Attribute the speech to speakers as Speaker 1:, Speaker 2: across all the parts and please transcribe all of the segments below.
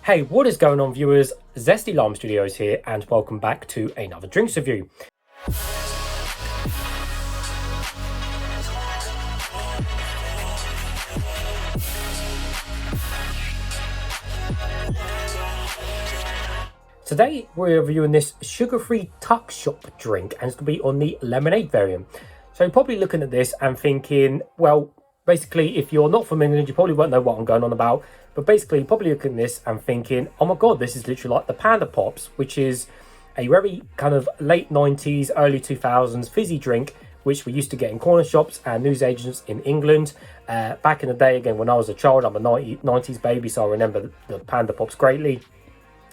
Speaker 1: Hey, what is going on, viewers? Zesty Lime Studios here, and welcome back to another drinks review. Today we're reviewing this sugar-free tuck shop drink, and it's going to be on the lemonade variant. So you're probably looking at this and thinking, well, basically, if you're not from England, you probably won't know what I'm going on about. But basically, you're probably looking at this and thinking, oh my god, this is literally like the Panda Pops, which is a very kind of late 90s, early 2000s fizzy drink, which we used to get in corner shops and newsagents in England. Back in the day, again, when I was a child, I'm a 90s baby, so I remember the Panda Pops greatly.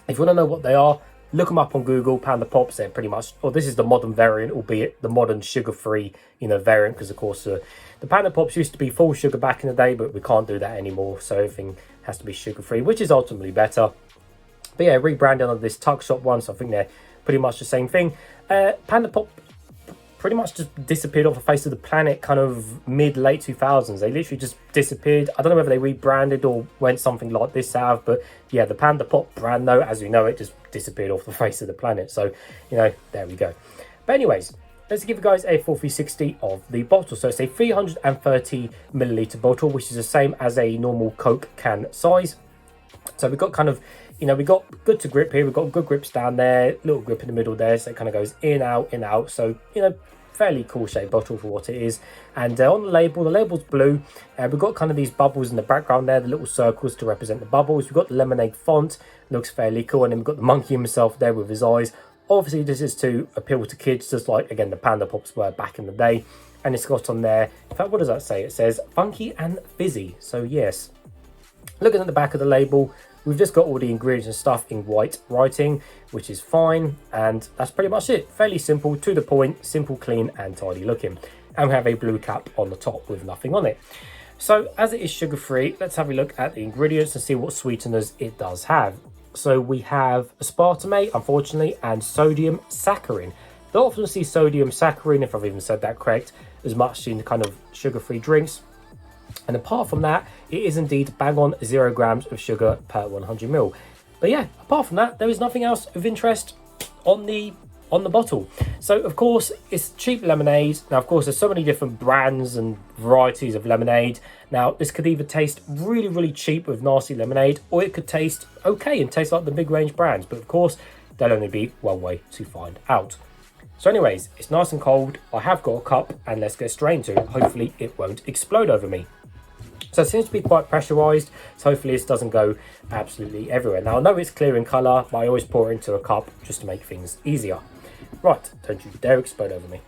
Speaker 1: If you want to know what they are, look them up on Google. Panda Pops, they're pretty much, or this is the modern variant, albeit the modern sugar-free, variant, because of course the Panda Pops used to be full sugar back in the day, but we can't do that anymore, so everything has to be sugar-free, which is ultimately better. But yeah, rebranding on this Tuck Shop one, so I think they're pretty much the same thing. Panda Pop pretty much just disappeared off the face of the planet kind of mid-late 2000s. They literally just disappeared. I don't know whether they rebranded or went something like this out, but yeah, the Panda Pop brand, though, as we know it, just disappeared off the face of the planet. So, there we go. But anyways, let's give you guys a full 360 of the bottle. So it's a 330 milliliter bottle, which is the same as a normal Coke can size. So we've got kind of, we got good to grip here. We've got good grips down there, little grip in the middle there. So it kind of goes in, out. So, fairly cool shaped bottle for what it is. And on the label's blue. We've got kind of these bubbles in the background there, the little circles to represent the bubbles. We've got the lemonade font, looks fairly cool. And then we've got the monkey himself there with his eyes. Obviously, this is to appeal to kids, just like, again, the Panda Pops were back in the day. And it's got on there, in fact, what does that say? It says funky and fizzy. So yes, looking at the back of the label, we've just got all the ingredients and stuff in white writing, which is fine. And that's pretty much it. Fairly simple, to the point, simple, clean and tidy looking. And we have a blue cap on the top with nothing on it. So as it is sugar-free, let's have a look at the ingredients and see what sweeteners it does have. So we have aspartame, unfortunately, and sodium saccharin. Don't often see sodium saccharin, if I've even said that correct, as much in kind of sugar-free drinks. And apart from that, it is indeed bang on 0 grams of sugar per 100 ml. But yeah, apart from that, there is nothing else of interest on the bottle. So of course, it's cheap lemonade. Now, of course, there's so many different brands and varieties of lemonade. Now, this could either taste really, really cheap with nasty lemonade, or it could taste okay and taste like the big range brands. But of course, there'll only be one way to find out. So anyways, it's nice and cold. I have got a cup, and let's get straight into it. Hopefully, it won't explode over me. So it seems to be quite pressurized, so hopefully this doesn't go absolutely everywhere. Now, I know it's clear in color, but I always pour it into a cup just to make things easier. Right, don't you dare explode over me.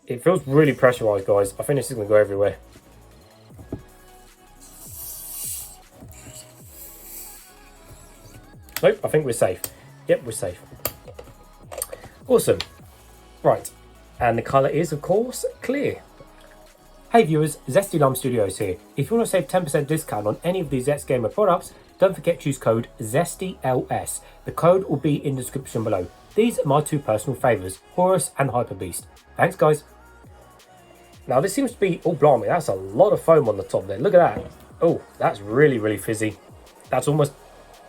Speaker 1: It feels really pressurized, guys. I think this is going to go everywhere. Nope, I think we're safe. Yep, we're safe. Awesome. Right, and the color is, of course, clear. Hey viewers, Zesty Lime Studios here. If you want to save 10% discount on any of these Zest Gamer products, don't forget to use code ZESTYLS. The code will be in the description below. These are my two personal favourites, Horus and Hyper Beast. Thanks guys. Now this seems to be, oh blimey, that's a lot of foam on the top there. Look at that. Oh, that's really, really fizzy. That's almost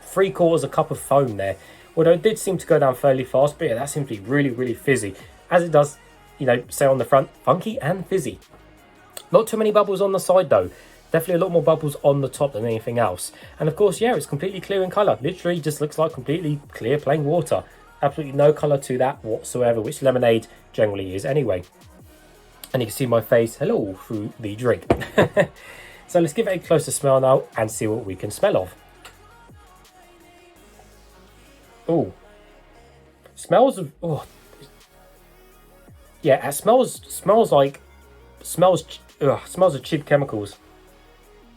Speaker 1: 3/4 a cup of foam there. Although it did seem to go down fairly fast, but yeah, that seems to be really, really fizzy. As it does, say on the front, funky and fizzy. Not too many bubbles on the side though. Definitely a lot more bubbles on the top than anything else. And of course, yeah, it's completely clear in colour. Literally just looks like completely clear plain water. Absolutely no colour to that whatsoever, which lemonade generally is anyway. And you can see my face, hello, through the drink. So let's give it a closer smell now and see what we can smell of. Oh, smells of, oh. Yeah, it smells of cheap chemicals.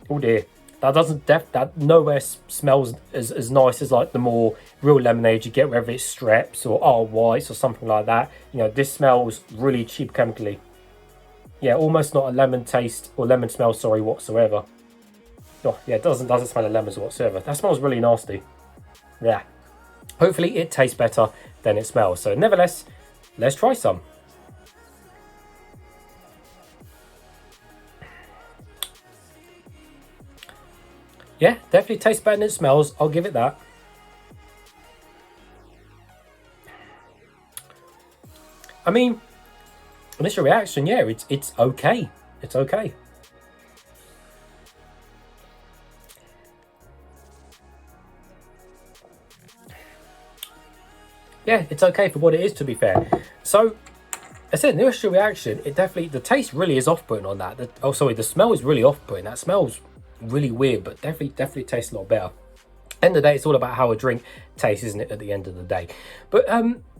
Speaker 1: Oh dear, that nowhere smells as nice as like the more real lemonade you get, whether it's Streps or Whites or something like that. This smells really cheap chemically. Yeah, almost not a lemon taste or lemon smell, sorry, whatsoever. Oh yeah, it doesn't smell of lemons whatsoever. That smells really nasty. Yeah, hopefully it tastes better than it smells. So nevertheless, let's try some. Yeah, definitely tastes better than it smells. I'll give it that. I mean, initial reaction, yeah, it's okay. It's okay. Yeah, it's okay for what it is, to be fair. So, I said, initial reaction, it definitely, the taste really is off-putting on that. The smell is really off-putting. That smells really weird, but definitely tastes a lot better. End of the day, it's all about how a drink tastes, isn't it, at the end of the day? But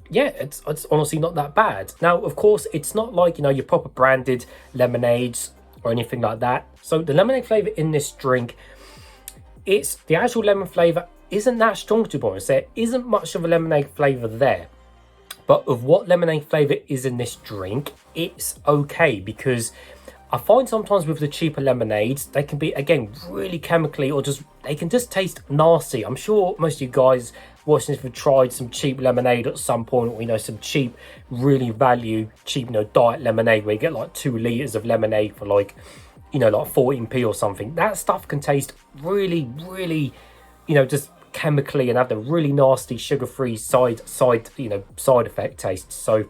Speaker 1: yeah, it's honestly not that bad. Now, of course, it's not like, you know, your proper branded lemonades or anything like that. So the lemonade flavor in this drink, it's the actual lemon flavor isn't that strong, to be honest. There isn't much of a lemonade flavor there. But of what lemonade flavor is in this drink, it's okay, because I find sometimes with the cheaper lemonades, they can be, again, really chemically, or just, they can just taste nasty. I'm sure most of you guys watching this have tried some cheap lemonade at some point, or, you know, some cheap, really cheap, you know, diet lemonade where you get like 2 liters of lemonade for like, you know, like 14p or something. That stuff can taste really, you know, just chemically, and have the really nasty sugar-free side effect taste. So,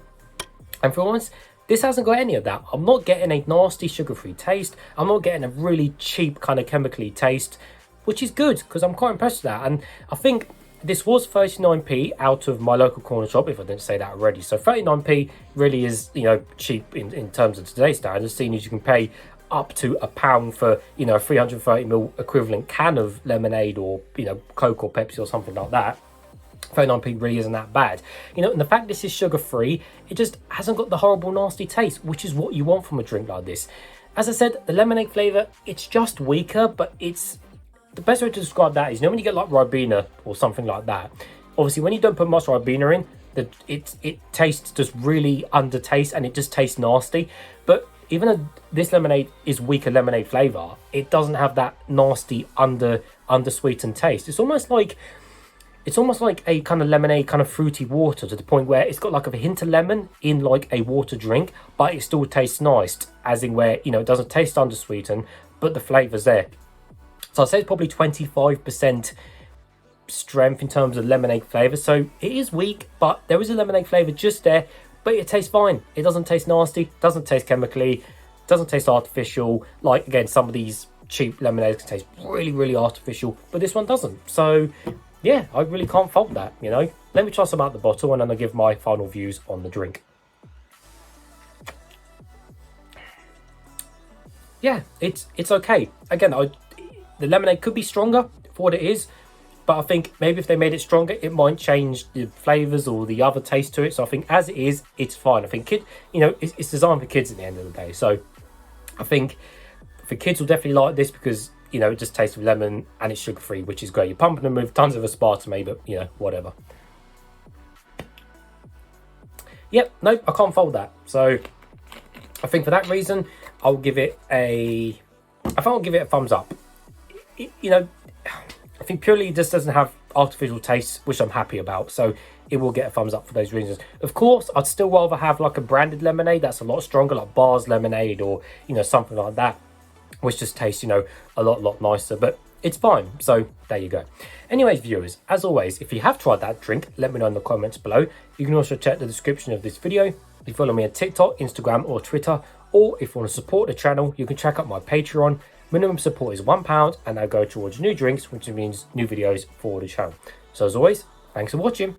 Speaker 1: and for honest, this hasn't got any of that. I'm not getting a nasty sugar-free taste. I'm not getting a really cheap kind of chemically taste, which is good, because I'm quite impressed with that. And I think this was 39p out of my local corner shop, if I didn't say that already. So 39p really is, you know, cheap in terms of today's standards, seeing as you can pay up to £1 for, you know, a 330ml equivalent can of lemonade, or, you know, Coke or Pepsi or something like that. 39p really isn't that bad, you know. And the fact this is sugar free, it just hasn't got the horrible nasty taste, which is what you want from a drink like this. As I said, the lemonade flavor, it's just weaker, but it's the best way to describe that is, you know, when you get like Ribena or something like that, obviously when you don't put much Ribena in, it tastes just really undertaste, and it just tastes nasty. But even though this lemonade is weaker lemonade flavor, it doesn't have that nasty undersweetened taste. It's almost like a kind of lemonade, kind of fruity water, to the point where it's got like a hint of lemon in like a water drink, but it still tastes nice, as in where, you know, it doesn't taste undersweetened, but the flavor's there. So I'd say it's probably 25% strength in terms of lemonade flavor. So it is weak, but there is a lemonade flavor just there, but it tastes fine. It doesn't taste nasty, doesn't taste chemically, doesn't taste artificial. Like, again, some of these cheap lemonades can taste really artificial, but this one doesn't. So yeah, I really can't fault that, you know. Let me try some out the bottle, and then I'll give my final views on the drink. Yeah, it's okay. Again, the lemonade could be stronger for what it is, but I think maybe if they made it stronger, it might change the flavors or the other taste to it. So I think as it is, it's fine. I think it's designed for kids at the end of the day. So I think for kids will definitely like this, because, you know, it just tastes of lemon and it's sugar free, which is great. You're pumping them with tons of aspartame, but, you know, whatever. Yep, nope, I can't fold that. So I think for that reason, I'll give it a thumbs up. You know, I think purely this doesn't have artificial taste, which I'm happy about. So it will get a thumbs up for those reasons. Of course, I'd still rather have like a branded lemonade that's a lot stronger, like Bar's lemonade, or, you know, something like that, which just tastes, you know, a lot nicer, but it's fine. So there you go. Anyways, viewers, as always, if you have tried that drink, let me know in the comments below. You can also check the description of this video. If you follow me on TikTok, Instagram, or Twitter, or if you want to support the channel, you can check out my Patreon. Minimum support is £1, and that'll go towards new drinks, which means new videos for the channel. So as always, thanks for watching.